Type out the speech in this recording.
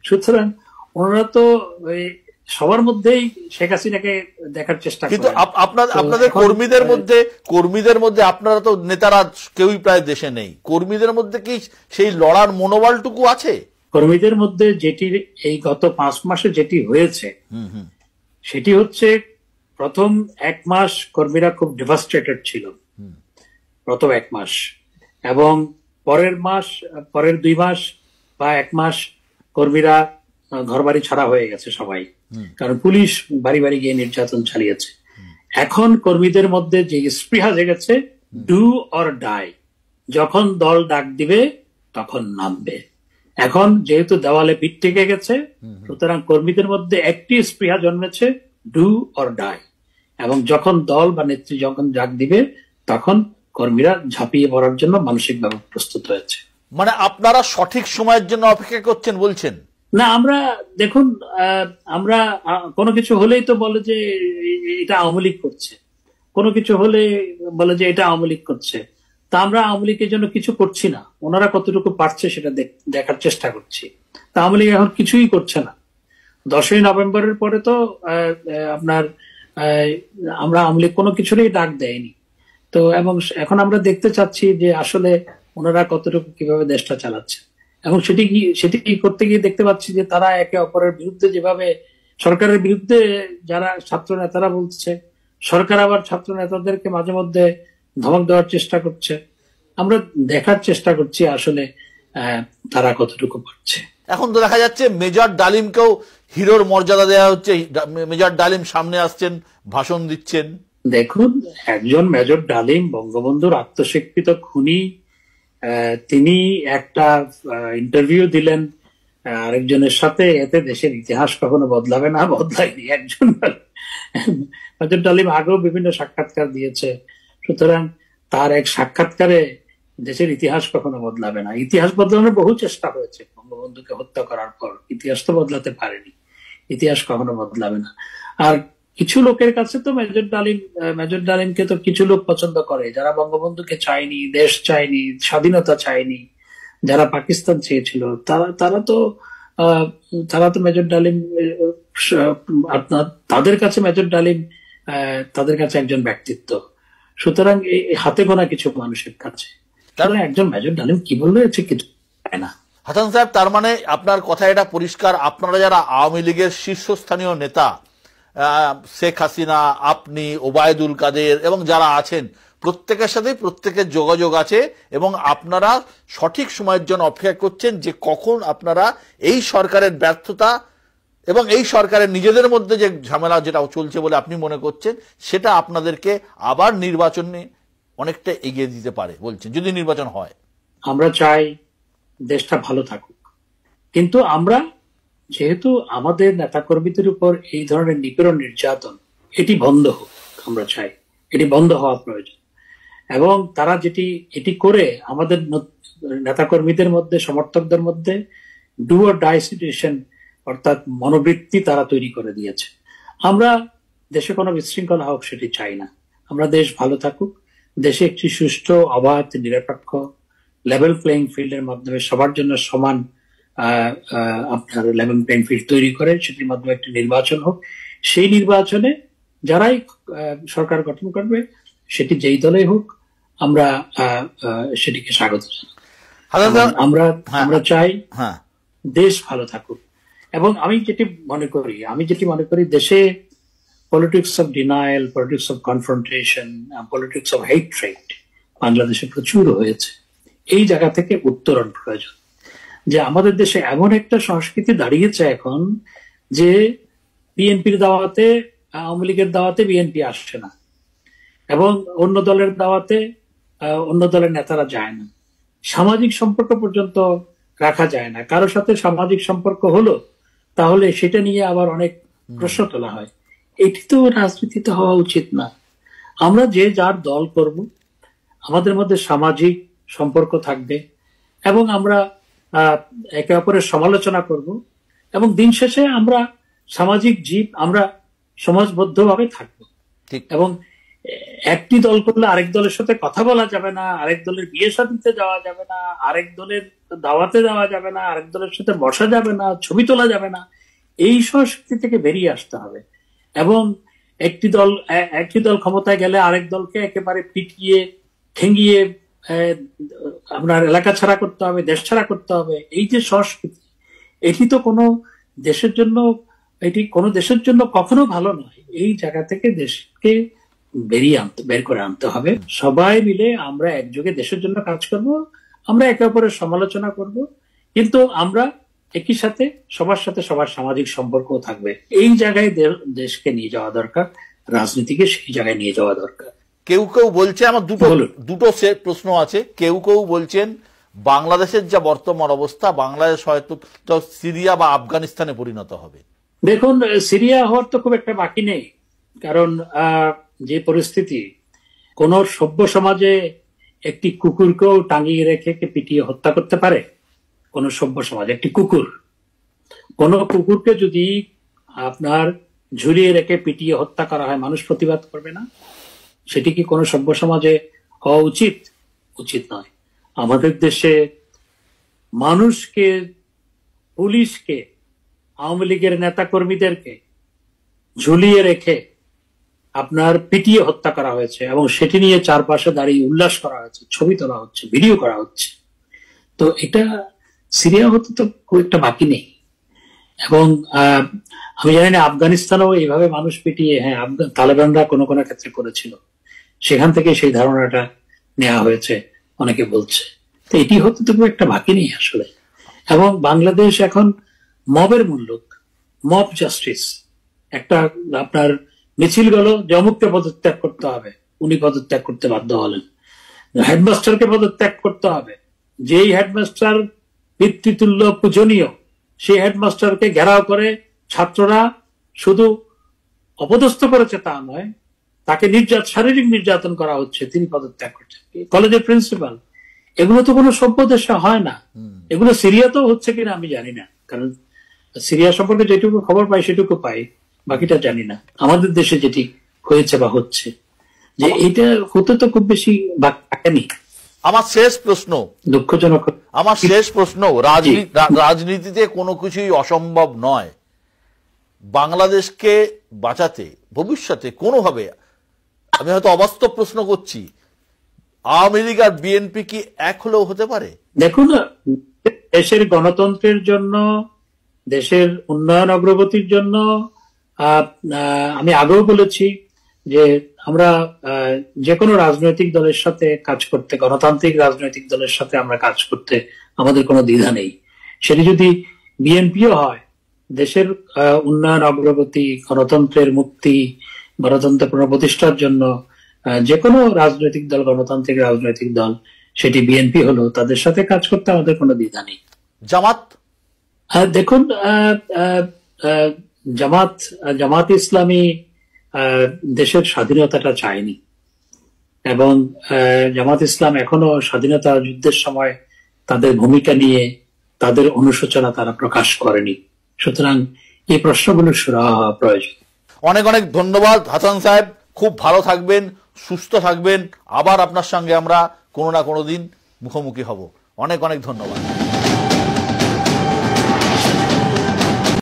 সুতরাং ওনারা তো সবার মধ্যেই শেখ হাসিনাকে দেখার চেষ্টা করেন। কিন্তু আপনাদের কর্মীদের মধ্যে আপনারা তো নেতারা কেউই প্রায় দেশে নেই, কর্মীদের মধ্যে কি সেই লড়ার মনোবলটুকু আছে? কর্মীদের মধ্যে যেটি এই গত 5 মাসে যেটি হয়েছে সেটি হচ্ছে, প্রথম 1 মাস কর্মীরা খুব ডেভাস্টেটেড ছিল, প্রথম 1 মাস, এবং পরের 2 মাস বা 1 মাস কর্মীরা ঘরবাড়ি ছাড়া হয়ে গেছে সবাই, কারণ পুলিশ বাড়ি বাড়ি গিয়ে নির্যাতন চালিয়েছে। এখন কর্মীদের মধ্যে যে স্পৃহা জেগেছে, ডু অর ডাই, যখন দল ডাক দিবে তখন নামবে। এখন যেহেতু দেওয়ালে পিঠ টেকে গেছে, সুতরাং কর্মীদের মধ্যে একটি স্পৃহা জন্মেছে, ডু অর ডাই, এবং যখন দল বা নেত্রী যখন ডাক দিবে তখন কর্মীরা ঝাঁপিয়ে পড়ার জন্য মানসিকভাবে প্রস্তুত হয়েছে। মানে আপনারা সঠিক সময়ের জন্য অপেক্ষা করছেন বলছেন? না, আমরা দেখুন, আমরা কোনো কিছু হলেই তো বলে যে এটা আওয়ামী লীগ করছে, কোনো কিছু হলে বলে যে এটা আওয়ামী লীগ করছে। তা আমরা আওয়ামী লীগের জন্য কিছু করছি না, ওনারা কতটুকু পারছে সেটা দেখার চেষ্টা করছি। তা আওয়ামী লীগ এখন কিছুই করছে না। 10ই নভেম্বরের পরে তো আপনার আমরা আওয়ামী লীগ কোনো কিছুরই ডাক দেয়নি তো, এবং এখন আমরা দেখতে চাচ্ছি যে আসলে ওনারা কতটুকু কিভাবে দেশটা চালাচ্ছে, এবং সেটি করতে গিয়ে দেখতে পাচ্ছি যে তারা একে অপরের বিরুদ্ধে, যেভাবে সরকারের বিরুদ্ধে যারা ছাত্র নেতারা বলছে, সরকার আবার ছাত্র নেতাদেরকে মাঝে মধ্যে ধমক দেওয়ার চেষ্টা করছে। আমরা দেখার চেষ্টা করছি আসলে তারা কতটুকু পারছে। এখন তো দেখা যাচ্ছে মেজর ডালিমকেও হিরোর মর্যাদা দেওয়া হচ্ছে, মেজর ডালিম সামনে আসছেন, ভাষণ দিচ্ছেন। দেখুন, একজন মেজর ডালিম বঙ্গবন্ধুর আত্মস্বীকৃত খুনি, তিনি একটা ইন্টারভিউ দিলেন আরেকজনের সাথে, এতে দেশের ইতিহাস কখনো বদলাবে না, বদলায়নি। একজন মেজর ডালিম আগেও বিভিন্ন সাক্ষাৎকার দিয়েছে, সুতরাং তার এক সাক্ষাৎকারে দেশের ইতিহাস কখনো বদলাবে না। ইতিহাস বদলানোর বহু চেষ্টা হয়েছে বঙ্গবন্ধুকে হত্যা করার পর, ইতিহাস তো বদলাতে পারেনি, ইতিহাস কখনো বদলাবে না। আর কিছু লোকের কাছে তো মেজর ডালিমকে তো কিছু লোক পছন্দ করে, যারা বঙ্গবন্ধুকে চায়নি, দেশ চায়নি, স্বাধীনতা চায়নি, যারা পাকিস্তান চেয়েছিল, তারা তো মেজর ডালিম, তাদের কাছে মেজর ডালিম তাদের কাছে একজন ব্যক্তিত্ব। সুতরাং হাতে গোনা কিছু মানুষের কাছে একজন মেজর ডালিম কি বললে কিছু পায় না। হাসান সাহেব, তার মানে আপনার কথা এটা পরিষ্কার, আপনারা যারা আওয়ামী লীগের শীর্ষস্থানীয় নেতা, শেখ হাসিনা, আপনি, ওবায়দুল কাদের এবং যারা আছেন, প্রত্যেকের সাথে প্রত্যেকের যোগাযোগ আছে, এবং আপনারা সঠিক সময়ের জন্য অপেক্ষা করছেন যে কখন আপনারা এই সরকারের ব্যর্থতা এবং এই সরকারের নিজেদের মধ্যে যে ঝামেলা যেটা চলছে বলে আপনি মনে করছেন, সেটা আপনাদেরকে আবার নির্বাচনে অনেকটা এগিয়ে দিতে পারে বলছেন, যদি নির্বাচন হয়। আমরা চাই দেশটা ভালো থাকুক, কিন্তু আমরা যেহেতু আমাদের নেতাকর্মীদের উপর এই ধরনের নিপীড়ন, নির্যাতন, এটি বন্ধ হোক, আমরা চাই এটি বন্ধ হওয়া প্রয়োজন। এবং তারা এটি করে আমাদের নেতাকর্মীদের মধ্যে, সমর্থকদের মধ্যে ডু অর ডাই সিচুয়েশন, অর্থাৎ মনোবৃত্তি তারা তৈরি করে দিয়েছে। আমরা দেশে কোনো বিশৃঙ্খলা হোক সেটি চাই না, আমরা দেশ ভালো থাকুক, দেশে একটি সুষ্ঠু, অবাধ, নিরপেক্ষ লেভেল প্লেইং ফিল্ডের মাধ্যমে সবার জন্য সমান আপনার লেভেল প্লেইং ফিল্ড তৈরি করে সেটির মাধ্যমে একটি নির্বাচন হোক। সেই নির্বাচনে যারাই সরকার গঠন করবে, সেটি যেই দলেই হোক, আমরা সেটিকে স্বাগত জানাই। আমরা চাই দেশ ভালো থাকুক। এবং আমি যেটি মনে করি দেশে politics of denial, politics of confrontation, politics of hatred বাংলাদেশে প্রচুর হয়েছে। এই জায়গা থেকে উত্তরণ প্রয়োজন, যে আমাদের দেশে এমন একটা সংস্কৃতি দাঁড়িয়েছে এখন যে বিএনপির দাওয়াতে, আওয়ামী লীগের দাওয়াতে বিএনপি আসছে না, এবং অন্য দলের দাওয়াতে অন্য দলের নেতারা যায় না, সামাজিক সম্পর্ক পর্যন্ত রাখা যায় না। কারোর সাথে সামাজিক সম্পর্ক হলো, তাহলে সেটা নিয়ে আবার অনেক প্রশ্ন তোলা হয়। এটি তো রাজনীতিতে হওয়া উচিত না। আমরা যে যার দল করব, আমাদের মধ্যে সামাজিক সম্পর্ক থাকবে, এবং আমরা একে অপরের সমালোচনা করব, এবং দিন শেষে আমরা সামাজিক জীব, আমরা সমাজবদ্ধভাবে থাকব। এবং একটি দল করলে আরেক দলের সাথে কথা বলা যাবে না, আরেক দলের বিয়ে শাদীতে যাওয়া যাবে না, আরেক দলের দাওয়াতে যাওয়া যাবে না, আরেক দলের সাথে বসা যাবে না, ছবি তোলা যাবে না। এই সংস্কৃতি থেকে বেরিয়ে আসতে হবে এবং একটি দল ক্ষমতায় গেলে আরেক দলকে একেবারে পিটিয়ে ঠেঙ্গিয়ে আপনার এলাকা ছাড়া করতে হবে, দেশ ছাড়া করতে হবে। এই যে সংস্কৃতি, এটি তো কোনো দেশের জন্য কখনো ভালো নয়। এই জায়গা থেকে দেশকে বের করে আনতে হবে। সবাই মিলে আমরা একযোগে দেশের জন্য কাজ করব, আমরা একে অপরের সমালোচনা করব, কিন্তু আমরা একই সাথে সবার সামাজিক সম্পর্কও থাকবে। এই জায়গায় দেশকে নিয়ে যাওয়া দরকার, রাজনীতিকে সেই জায়গায় নিয়ে যাওয়া দরকার। কেউ বলছে, আমার দুটো প্রশ্ন আছে। কেউ বলছেন বাংলাদেশের যা বর্তমান অবস্থা, বাংলাদেশ হয়তো সিরিয়া বা আফগানিস্তানে পরিণত হবে। দেখুন, সিরিয়া হওয়ার তো খুব একটা বাকি নেই, কারণ যে পরিস্থিতি, কোন সভ্য সমাজে একটি কুকুরকেও টাঙিয়ে রেখে পিটিয়ে হত্যা করতে পারে? কোন সভ্য সমাজ একটি কোন কুকুরকে যদি আপনার ঝুলিয়ে রেখে পিটিয়ে হত্যা করা হয়, মানুষ প্রতিবাদ করবে না? সেটি কি কোন সভ্য সমাজে হওয়া উচিত নয়। আমাদের দেশে মানুষকে, পুলিশকে, আওয়ামী লীগের নেতা কর্মীদেরকে ঝুলিয়ে রেখে আপনার পিটিয়ে হত্যা করা হয়েছে এবং সেটি নিয়ে চারপাশে দাঁড়িয়ে উল্লাস করা হয়েছে, ছবি তোলা হচ্ছে, ভিডিও করা হচ্ছে। তো এটা সিরিয়া হতে তো খুব একটা বাকি নেই। এবং আমি জানি না আফগানিস্তানেও এইভাবে মানুষ পিটিয়ে, হ্যাঁ, তালেবানরা কোনো ক্ষেত্রে করেছিল, সেখান থেকে সেই ধারণাটা নেওয়া হয়েছে অনেকে বলছে। তো এটি হতে তো খুব একটা বাকি নেই আসলে। এবং বাংলাদেশ এখন মবের মুল্লুক, মব জাস্টিস। একটা আপনার মিছিল গেল যে অমুককে পদত্যাগ করতে হবে, উনি পদত্যাগ করতে বাধ্য হলেন। হেডমাস্টারকে পদত্যাগ করতে হবে, যেই হেডমাস্টার পিতৃতুল্য পূজনীয়, সেই হেডমাস্টারকে ঘেরাও করে ছাত্ররা শুধু অপদস্থ করেছে তা নয়, তাকে শারীরিক নির্যাতন করা হচ্ছে, তিনি পদত্যাগ করছেন। কলেজের প্রিন্সিপাল, এগুলো তো কোনো সভ্য দেশে হয় না। এগুলো সিরিয়াতেও হচ্ছে কিনা আমি জানি না, কারণ সিরিয়া সম্পর্কে যেটুকু খবর পাই সেটুকু পাই, বাকিটা জানি না। আমাদের দেশে যেটি হয়েছে বা হচ্ছে, যে এটা হতে তো খুব বেশি বাকি। আমার শেষ প্রশ্ন, দুঃখজনক, রাজনীতিতে কোনো কিছুই অসম্ভব নয়। বাংলাদেশকে বাঁচাতে ভবিষ্যতে কোনোভাবে, আমি হয়তো অবাস্তব প্রশ্ন করছি, আওয়ামী লীগ আর বিএনপি কি এক হলেও হতে পারে? দেখুন, দেশের গণতন্ত্রের জন্য, দেশের উন্নয়ন অগ্রগতির জন্য আমি আগেও বলেছি যে আমরা যে কোনো রাজনৈতিক দলের সাথে কাজ করতে, গণতান্ত্রিক রাজনৈতিক দলের সাথে আমরা কাজ করতে আমাদের কোনো দ্বিধা নেই। সেটি যদি বিএনপিও হয়, দেশের উন্নয়ন অগ্রগতি, গণতন্ত্রের মুক্তি, গণতন্ত্র পুনঃপ্রতিষ্ঠার জন্য যে কোনো রাজনৈতিক দল, গণতান্ত্রিক রাজনৈতিক দল, সেটি বিএনপি হলো, তাদের সাথে কাজ করতে আমাদের কোনো দ্বিধা নেই। জামাত, দেখুন, জামাত ইসলামী দেশের স্বাধীনতাটা চায়নি এবং জামাত ইসলাম এখনো স্বাধীনতা যুদ্ধের সময় তাদের ভূমিকা নিয়ে তাদের অনুশোচনা তারা প্রকাশ করেনি। সুতরাং এই প্রশ্নগুলো সুরাহা হওয়া প্রয়োজন। অনেক অনেক ধন্যবাদ হাসান সাহেব, খুব ভালো থাকবেন, সুস্থ থাকবেন। আবার আপনার সঙ্গে আমরা কোনো না কোনো দিন মুখোমুখি হব। অনেক অনেক ধন্যবাদ।